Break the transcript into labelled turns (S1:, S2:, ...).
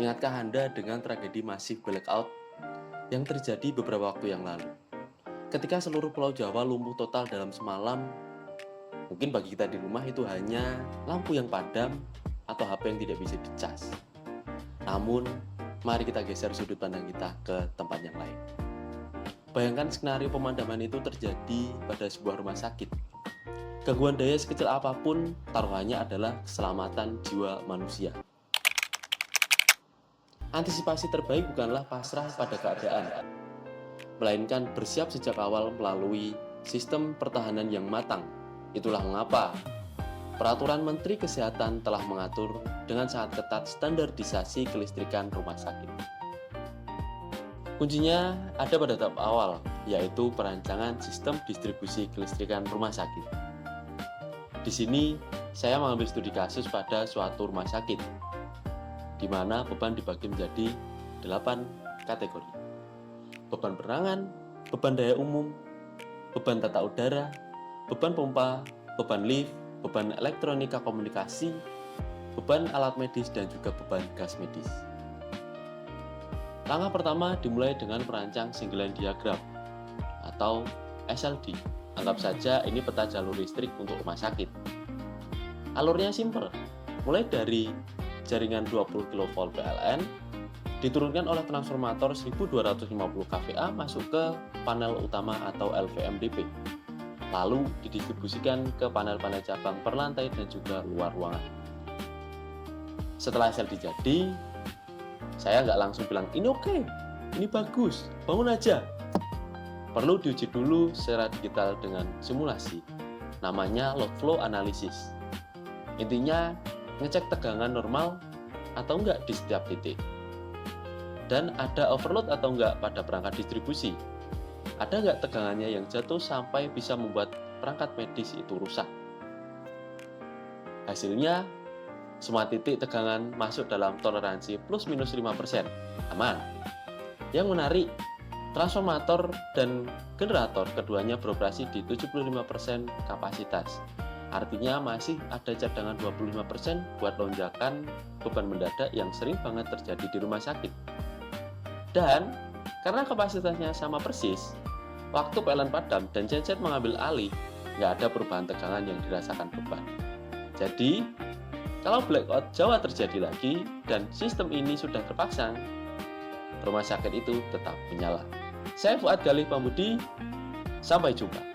S1: Ingatkah Anda dengan tragedi masif blackout yang terjadi beberapa waktu yang lalu? Ketika seluruh Pulau Jawa lumpuh total dalam semalam, mungkin bagi kita di rumah itu hanya lampu yang padam atau HP yang tidak bisa dicas. Namun, mari kita geser sudut pandang kita ke tempat yang lain. Bayangkan skenario pemadaman itu terjadi pada sebuah rumah sakit. Gangguan daya sekecil apapun, taruhannya adalah keselamatan jiwa manusia. Antisipasi terbaik bukanlah pasrah pada keadaan, melainkan bersiap sejak awal melalui sistem pertahanan yang matang. Itulah mengapa Peraturan Menteri Kesehatan telah mengatur dengan sangat ketat standarisasi kelistrikan rumah sakit. Kuncinya ada pada tahap awal, yaitu perancangan sistem distribusi kelistrikan rumah sakit. Di sini, saya mengambil studi kasus pada suatu rumah sakit, di mana beban dibagi menjadi 8 kategori. Beban penerangan, beban daya umum, beban tata udara, beban pompa, beban lift, beban elektronika komunikasi, beban alat medis, dan juga beban gas medis. Langkah pertama dimulai dengan merancang single line diagram atau SLD. Anggap saja ini peta jalur listrik untuk rumah sakit. Alurnya simpel, mulai dari jaringan 20 kV PLN diturunkan oleh transformator 1250 kVA masuk ke panel utama atau LVMDP. Lalu didistribusikan ke panel-panel cabang per lantai dan juga luar ruangan. Setelah SLD jadi, saya nggak langsung bilang, ini oke, ini bagus, bangun aja. Perlu diuji dulu secara digital dengan simulasi, namanya load flow analysis. Intinya, ngecek tegangan normal atau enggak di setiap titik. Dan ada overload atau enggak pada perangkat distribusi. Ada nggak tegangannya yang jatuh sampai bisa membuat perangkat medis itu rusak? Hasilnya, semua titik tegangan masuk dalam toleransi plus minus 5%, aman. Yang menarik, transformator dan generator keduanya beroperasi di 75% kapasitas. Artinya masih ada cadangan 25% buat lonjakan beban mendadak yang sering banget terjadi di rumah sakit. Dan karena kapasitasnya sama persis, waktu PLN padam dan genset mengambil alih, nggak ada perubahan tegangan yang dirasakan beban. Jadi, kalau blackout Jawa terjadi lagi dan sistem ini sudah terpasang, rumah sakit itu tetap menyala. Saya Fuad Galih Pambudi, sampai jumpa.